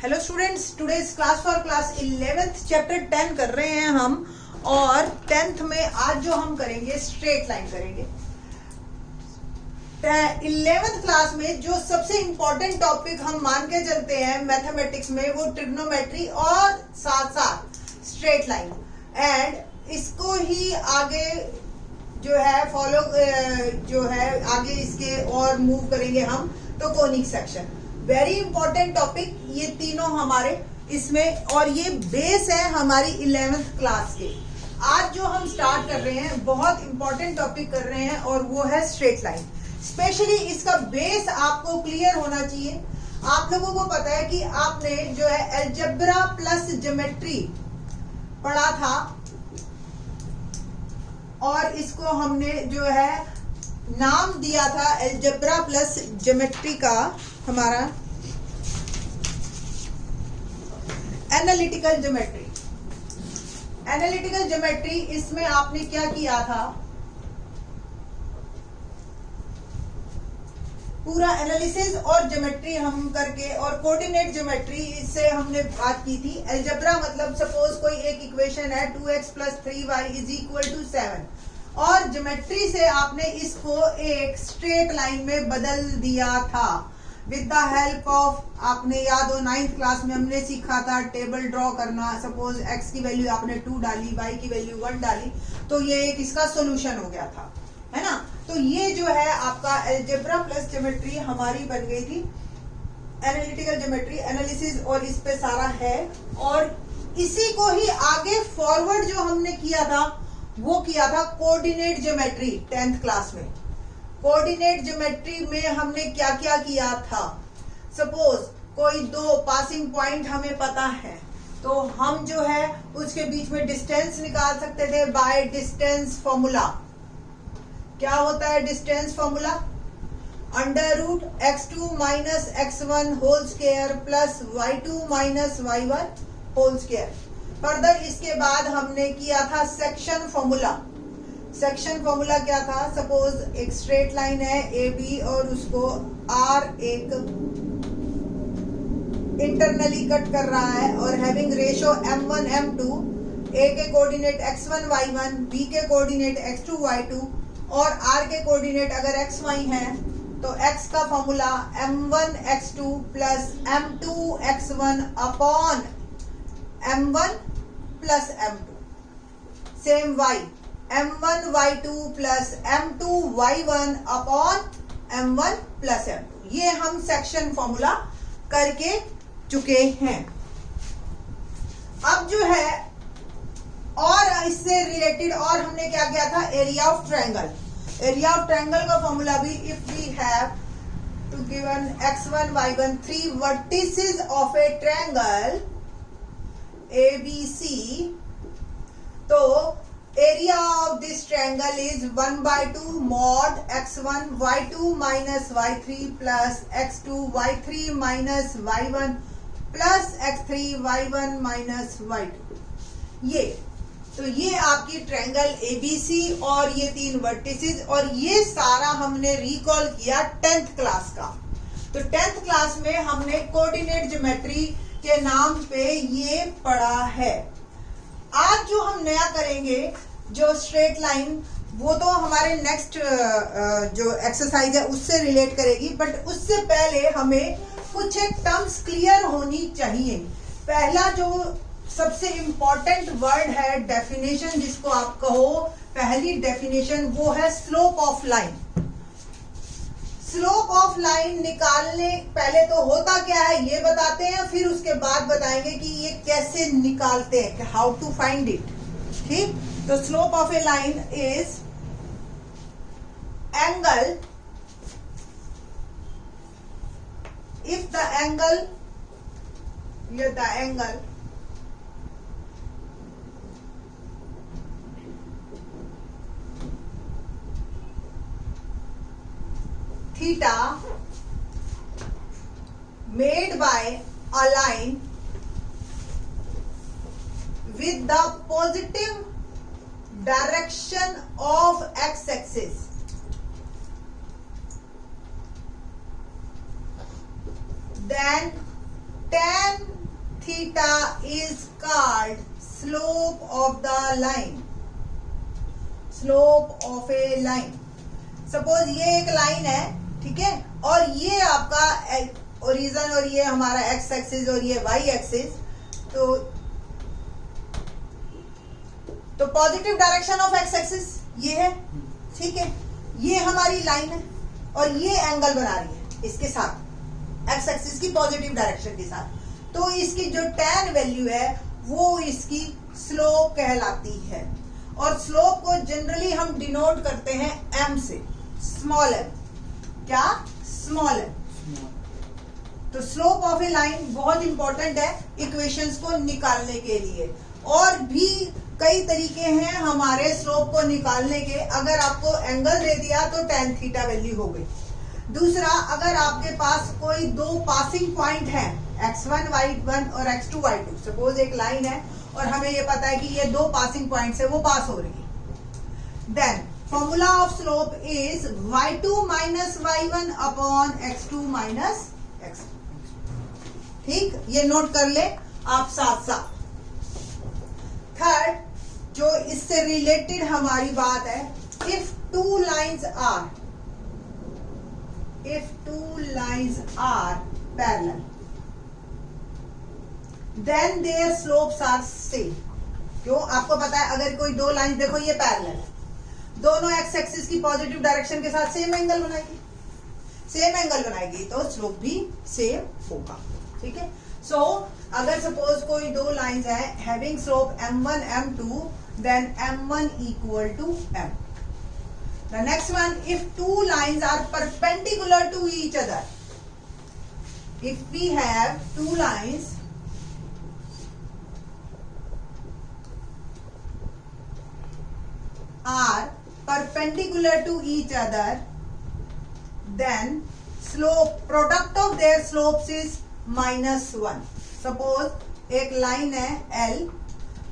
Hello students, today's class for class 11th chapter 10 कर रहे हैं हम। और 10th में आज जो हम करेंगे स्ट्रेट लाइन करेंगे। 11th क्लास में जो सबसे इंपॉर्टेंट टॉपिक हम मान के चलते हैं मैथमेटिक्स में वो ट्रिग्नोमेट्री और साथ साथ स्ट्रेट लाइन, एंड इसको ही आगे जो है फॉलो जो है आगे इसके और मूव करेंगे हम तो conic section. Very important topic ये तीनों हमारे इसमें, और ये बेस है हमारी 11th क्लास के। आज जो हम स्टार्ट कर रहे हैं बहुत इंपॉर्टेंट टॉपिक कर रहे हैं और वो है स्ट्रेट लाइन। स्पेशली इसका बेस आपको क्लियर होना चाहिए। आप लोगों को पता है कि आपने जो है अलजेब्रा प्लस ज्योमेट्री पढ़ा था, और इसको हमने जो है नाम दिया था अलजेब्रा प्लस ज्योमेट्री का हमारा एनालिटिकल ज्योमेट्री। एनालिटिकल ज्योमेट्री इसमें आपने क्या किया था, पूरा एनालिसिस और ज्योमेट्री हम करके, और कोऑर्डिनेट ज्योमेट्री इससे हमने बात की थी। अलजेब्रा मतलब सपोज कोई एक इक्वेशन है 2x + 3y = 7, और ज्योमेट्री से आपने इसको एक स्ट्रेट लाइन में बदल दिया था विद द हेल्प ऑफ, आपने याद हो 9th क्लास में हमने सीखा था टेबल ड्रॉ करना। सपोज x की वैल्यू आपने 2 डाली, y की वैल्यू 1 डाली, तो ये एक इसका सॉल्यूशन हो गया था, है ना। तो ये जो है आपका अलजेब्रा प्लस ज्योमेट्री हमारी बन गई थी एनालिटिकल ज्योमेट्री, एनालिसिस और इस पे सारा है। और इसी को ही आगे फॉरवर्ड जो हमने किया था वो किया था कोऑर्डिनेट ज्योमेट्री 10th क्लास में। कोऑर्डिनेट ज्योमेट्री में हमने क्या क्या किया था, सपोज कोई दो पासिंग पॉइंट हमें पता है तो हम जो है उसके बीच में डिस्टेंस निकाल सकते थे बाय डिस्टेंस फॉर्मूला। क्या होता है distance formula? √x2 - x1 whole square plus y2 - y1 whole square. Further इसके बाद हमने किया था सेक्शन फॉर्मूला। सेक्शन फॉर्मूला क्या था, सपोज एक स्ट्रेट लाइन है AB और उसको R एक इंटरनली कट कर रहा है, और having ratio m1 m2, A के कोऑर्डिनेट x1 y1, B के कोऑर्डिनेट x2 y2 और R के कोऑर्डिनेट अगर xy है तो x का formula m1 x2 plus m2 x1 upon m1 plus m2। Same y m1 y2 plus m2 y1 upon m1 plus m2। ये हम section formula करके चुके हैं। अब जो है और इससे रिलेटेड और हमने क्या किया था, area of triangle. Area of triangle का फॉर्मूला भी, if we have to given x1 y1 3 vertices of a triangle ABC, तो area of this triangle is 1/2 mod x1 y2 minus y3 plus x2 y3 minus y1 plus x3 y1 minus y2। ये आपकी triangle ABC और ये 3 vertices, और ये सारा हमने recall किया 10th क्लास का। तो 10th क्लास में हमने कोऑर्डिनेट ज्योमेट्री के नाम पे ये पढ़ा है। आज जो हम नया करेंगे जो स्ट्रेट लाइन, वो तो हमारे नेक्स्ट जो एक्सरसाइज है उससे रिलेट करेगी, बट उससे पहले हमें कुछ एक टर्म्स क्लियर होनी चाहिए। पहला जो सबसे इंपॉर्टेंट वर्ड है डेफिनेशन, जिसको आप कहो पहली डेफिनेशन, वो है slope of line. Slope of line निकालने पहले तो होता क्या है ये बताते हैं, फिर उसके बाद बताएंगे कि ये कैसे निकालते हैं, हाउ टू फाइंड इट। ठीक, तो slope of A line is angle if the angle theta made by a line with the positive direction of x-axis then tan theta is called slope of the line. Slope of a line. Suppose ये एक line है, ठीक है, और ये आपका origin और ये हमारा एक्स एक्सिस और ये वाई एक्सिस, तो positive direction of x axis ये है, ठीक है, ये हमारी लाइन है और ये एंगल बना रही है इसके साथ एक्स एक्सिस की पॉजिटिव डायरेक्शन के साथ, तो इसकी जो tan वैल्यू है वो इसकी स्लोप कहलाती है। और स्लोप को जनरली हम डिनोट करते हैं m से, स्मॉल m, क्या, स्मॉल m। तो स्लोप ऑफ ए लाइन बहुत इंपॉर्टेंट है इक्वेशंस को निकालने के लिए। और भी कई तरीके हैं हमारे स्लोप को निकालने के। अगर आपको एंगल दे दिया तो tan थीटा वैल्यू हो गई। दूसरा, अगर आपके पास कोई दो पासिंग पॉइंट है x1 y1 और x2 y2, सपोज एक लाइन है और हमें ये पता है कि ये दो पासिंग पॉइंट से वो पास हो रही है, then formula of slope is y2 minus y1 upon x2 minus x2। ठीक, ये नोट कर ले आप साथ साथ। थर्ड, जो इससे रिलेटेड हमारी बात है, if two lines are parallel then their slopes are same. क्यों, आपको पता है अगर कोई दो लाइन, देखो ये पैरेलल है, दोनों एक्स एक्सिस की पॉजिटिव डायरेक्शन के साथ सेम एंगल बनाएगी, तो स्लोप भी सेम होगा। ठीक है, सो अगर सपोज कोई दो लाइंस है having slope m1 m2, then m1 equal to m. The next one, if two lines are perpendicular to each other, if we have two lines are perpendicular to each other, then product of their slopes is -1. Suppose एक line है L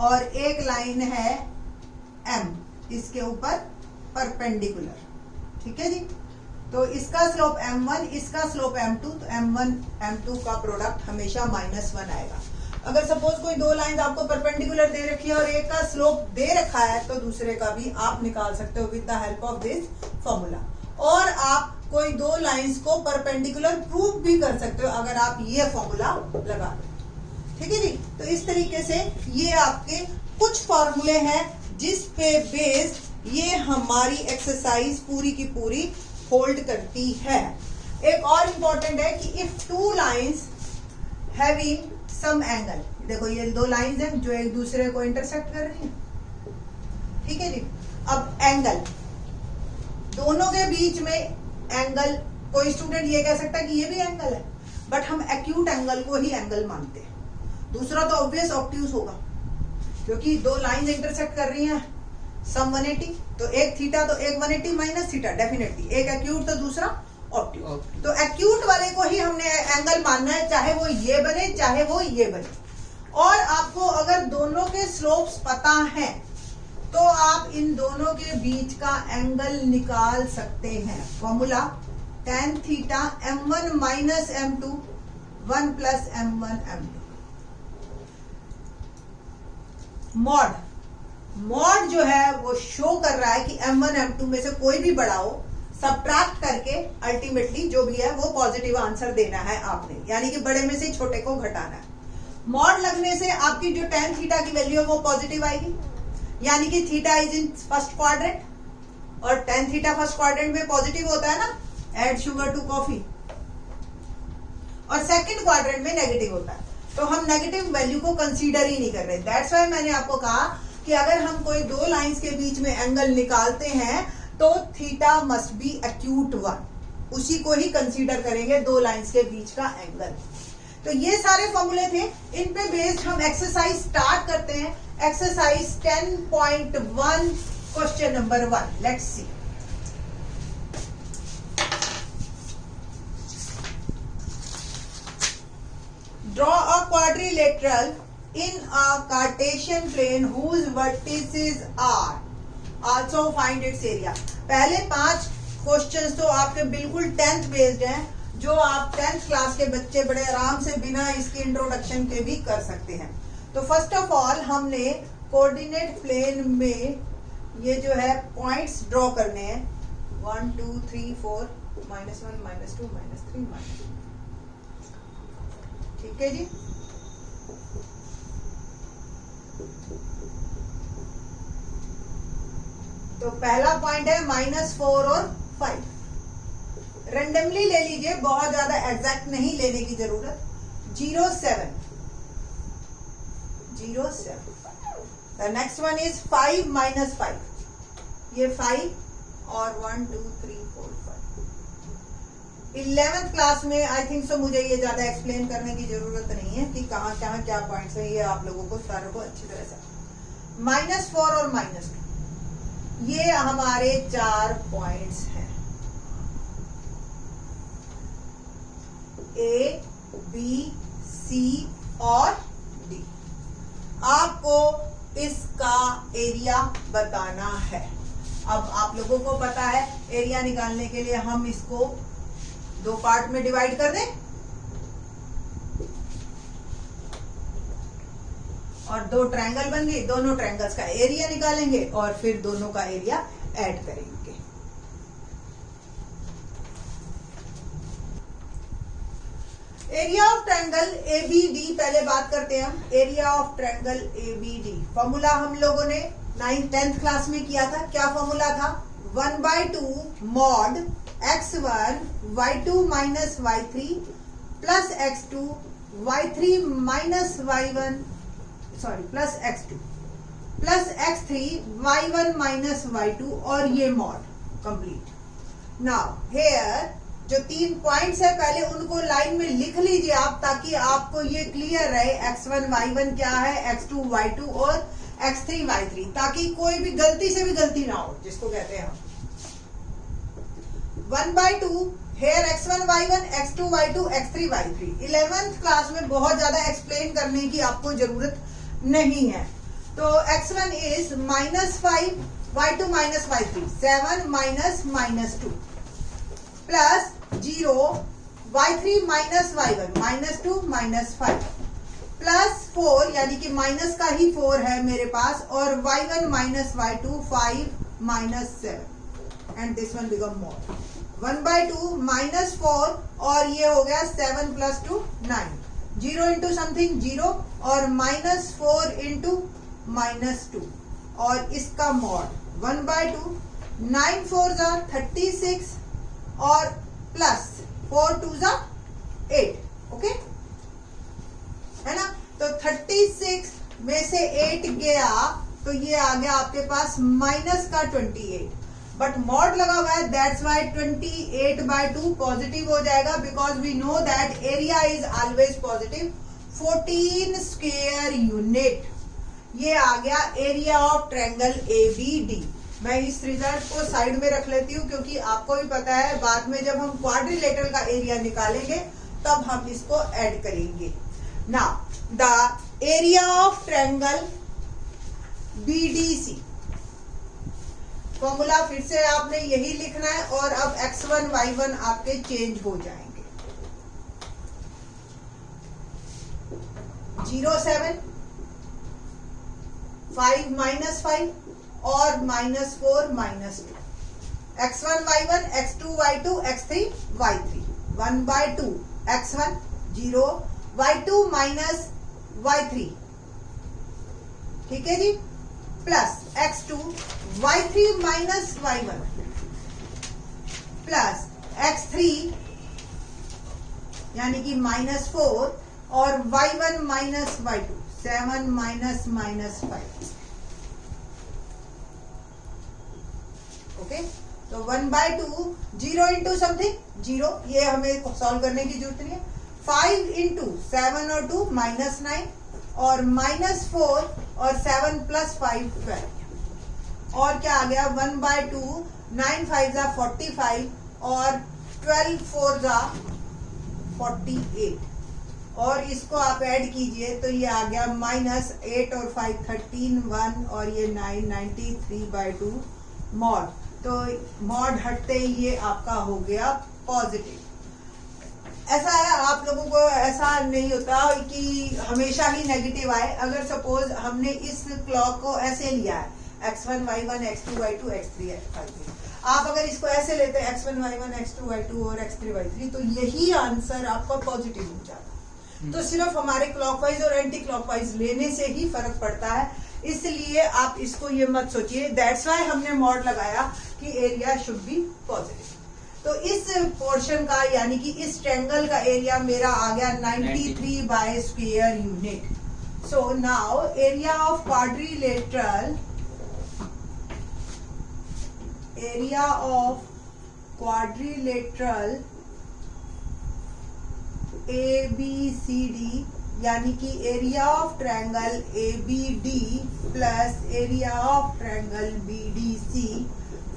और एक line है M, इसके ऊपर perpendicular, ठीक है जी। तो इसका स्लोप m1, इसका स्लोप m2, तो m1 m2 का प्रोडक्ट हमेशा -1 आएगा। अगर सपोज कोई दो लाइन आपको परपेंडिकुलर दे रखी है और एक का स्लोप दे रखा है, तो दूसरे का भी आप निकाल सकते हो with the help of this formula. और आप कोई दो लाइंस को परपेंडिकुलर प्रूव भी कर सकते हो अगर आप ये फॉर्मूला लगा दो। ठीक है जी, तो इस तरीके से ये आपके कुछ फॉर्मूले हैं जिस पे बेस्ड ये हमारी एक्सरसाइज पूरी की पूरी होल्ड करती है। एक और इंपॉर्टेंट है कि if two lines having some angle, देखो ये दो लाइंस हैं जो एक दूसरे को इंटरसेक्ट कर रही हैं, ठीक है जी। अब एंगल, दोनों के बीच में एंगल, कोई स्टूडेंट ये कह सकता है कि ये भी एंगल है, बट हम एक्यूट एंगल को ही एंगल मानते हैं। दूसरा तो ऑब्वियस ऑब्ट्यूज होगा, क्योंकि दो लाइन इंटरसेक्ट कर रही हैं सम 180, तो एक थीटा तो एक 180 माइनस थीटा, डेफिनेटली एक एक्यूट तो दूसरा ऑब्ट्यूज। तो एक्यूट वाले को ही हमने एंगल मानना है, चाहे वो ये बने चाहे वो ये बने। और आपको अगर दोनों के स्लोप्स पता हैं तो आप इन दोनों के बीच का एंगल निकाल सकते हैं। Formula tan theta m1 minus m2 1 plus m1 m2। Mod जो है वो शो कर रहा है कि m1 m2 में से कोई भी बड़ा हो, सबट्रैक्ट करके अल्टीमेटली जो भी है वो पॉजिटिव आंसर देना है आपने, यानी कि बड़े में से छोटे को घटाना है। मॉड लगने से आपकी जो tan थीटा की वैल्यू है वो पॉजिटिव आएगी, यानी कि theta is in first quadrant, और tan थीटा फर्स्ट क्वाड्रेंट में पॉजिटिव होता है ना, ऐड शुगर टू कॉफी, और सेकंड क्वाड्रेंट में नेगेटिव होता है, तो हम नेगेटिव वैल्यू को कंसीडर ही नहीं कर रहे। दैट्स व्हाई मैंने आपको कहा कि अगर हम कोई दो लाइंस के बीच में एंगल निकालते हैं तो theta must be acute one, उसी को ही कंसीडर करेंगे दो लाइंस के बीच का एंगल। तो ये सारे फॉर्मूले थे, इन पे बेस्ड हम एक्सरसाइज स्टार्ट करते हैं। Exercise 10.1 question number 1, let's see. Draw a quadrilateral in a Cartesian plane whose vertices are. Also find its area. पहले 5 क्वेश्चंस तो आपके बिल्कुल 10th बेस्ड हैं। जो आप 10th क्लास के बच्चे बड़े आराम से बिना इसके इंट्रोडक्शन के भी कर सकते हैं। तो फर्स्ट ऑफ ऑल हमने कोऑर्डिनेट प्लेन में ये जो है पॉइंट्स ड्रॉ करने हैं 1 2 3 4 -1 -2 -3 -2। ठीक है जी। तो पहला पॉइंट है -4 और 5। रेंडमली ले लीजिए, बहुत ज्यादा एग्जैक्ट नहीं लेने की जरूरत। 0 7 0 7। The next one is 5 -5। ये 5 और 1 2 3 4 5। 11th क्लास में आई थिंक सो मुझे ये ज्यादा एक्सप्लेन करने की जरूरत नहीं है कि कहाँ कहाँ क्या पॉइंट्स है, ये आप लोगों को सारों को अच्छी तरह से। -4 और -2 ये हमारे 4 पॉइंट्स हैं, A, B, C और D। आपको इसका एरिया बताना है। अब आप लोगों को पता है एरिया निकालने के लिए हम इसको 2 पार्ट में डिवाइड कर दें और 2 ट्रायंगल बन गई। दोनों ट्रायंगल्स का एरिया निकालेंगे और फिर दोनों का एरिया ऐड करेंगे। एरिया ऑफ ट्रायंगल ABD पहले बात करते हैं हम। Area of triangle ABD formula हम लोगों ने 9th 10th क्लास में किया था। क्या फॉर्मूला था? 1/2 mod x1 y2 minus y3 plus x2 y3 minus y1 plus x2 plus x3 y1 minus y2 और ये मॉड कंप्लीट। नाउ हेयर जो 3 पॉइंट्स है पहले उनको लाइन में लिख लीजिए आप, ताकि आपको ये क्लियर रहे x1 y1 क्या है, x2 y2 और x3 y3, ताकि कोई भी गलती से भी गलती ना हो, जिसको कहते हैं हम 1/2 hair x1 y1 x2 y2 x3 y3। 11th class में बहुत ज्यादा एक्सप्लेन करने की आपको जरूरत नहीं है। तो x1 is -5 y2 minus y3 7 -2 plus 0 y3 minus y1 -2 -5 plus 4 यानी कि माइनस का ही 4 है मेरे पास, और y1 minus y2 5 -7 and this one become more 1/2 -4 और ये हो गया 7 + 2 9। 0 इंटू समथिंग 0 और -4 इंटू -2 और इसका मॉड 1/2 9 4 जा 36 और प्लस 4 2 जा 8। ओके है ना। तो 36 में से 8 गया तो ये आ गया आपके पास -28, बट मॉड लगा हुआ है, दैट्स वाई 28/2 पॉजिटिव हो जाएगा, because we know that area is always positive. 14 square unit ये आ गया एरिया ऑफ ट्रायंगल ABD। मैं इस रिजल्ट को साइड में रख लेती हूँ, क्योंकि आपको भी पता है बाद में जब हम क्वाड्रिलेटरल का एरिया निकालेंगे तब हम इसको ऐड करेंगे। Now the area of triangle BDC formula फिर से आपने यही लिखना है, और अब x1 y1 आपके चेंज हो जाएंगे। 0 7 5 -5 और -4 -2 x1 y1 x2 y2 x3 y3 1/2 x1 0 y2 minus y3, ठीक है जी, plus x2 y3 minus y1 plus x3 यानी कि -4 और y1 माइनस y2 7 -5। ओके, तो 1/2 0 इंटू समथिंग 0, ये हमें सॉल्व करने की जरूरत नहीं है। 5 इंटू 7 और 2 -9 और -4 और 7 + 5 12 और क्या आ गया 1/2 9 5 जा 45 और 12 4 जा 48 और इसको आप ऐड कीजिए तो ये आ गया -8 और 5 13 1 और ये 9 93/2 मॉड। तो मॉड हटते ही ये आपका हो गया पॉजिटिव। ऐसा है, आप लोगों को ऐसा नहीं होता कि हमेशा ही नेगेटिव आए। अगर सपोज हमने इस क्लॉक को ऐसे लिया है x1 y1 x2 y2 x3 y3, आप अगर इसको ऐसे लेते हैं x1 y1 x2 y2 और x3 y3, तो यही आंसर आपका पॉजिटिव हो जाता। तो सिर्फ हमारे क्लॉकवाइज और एंटी क्लॉकवाइज लेने से ही फर्क पड़ता है, इसलिए आप इसको ये मत सोचिए। दैट्स वाई हमने मॉड लगाया कि एरिया शुड बी पॉजिटिव। तो इस पोर्शन का यानी कि इस ट्रायंगल का एरिया मेरा आ गया 93 bye square unit. So now area of quadrilateral, area of quadrilateral ABCD यानी कि area of triangle ABD plus area of triangle BDC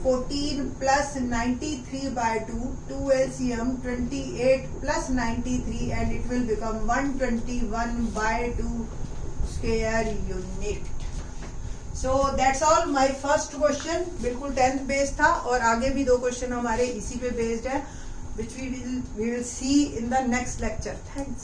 14 plus 93 by 2 LCM 28 plus 93 and it will become 121 by 2 square unit. So that's all my first question, बिल्कुल 10th based था, और आगे भी 2 question हमारे इसी पे बेस्ड है, which we will see in the next lecture. Thanks.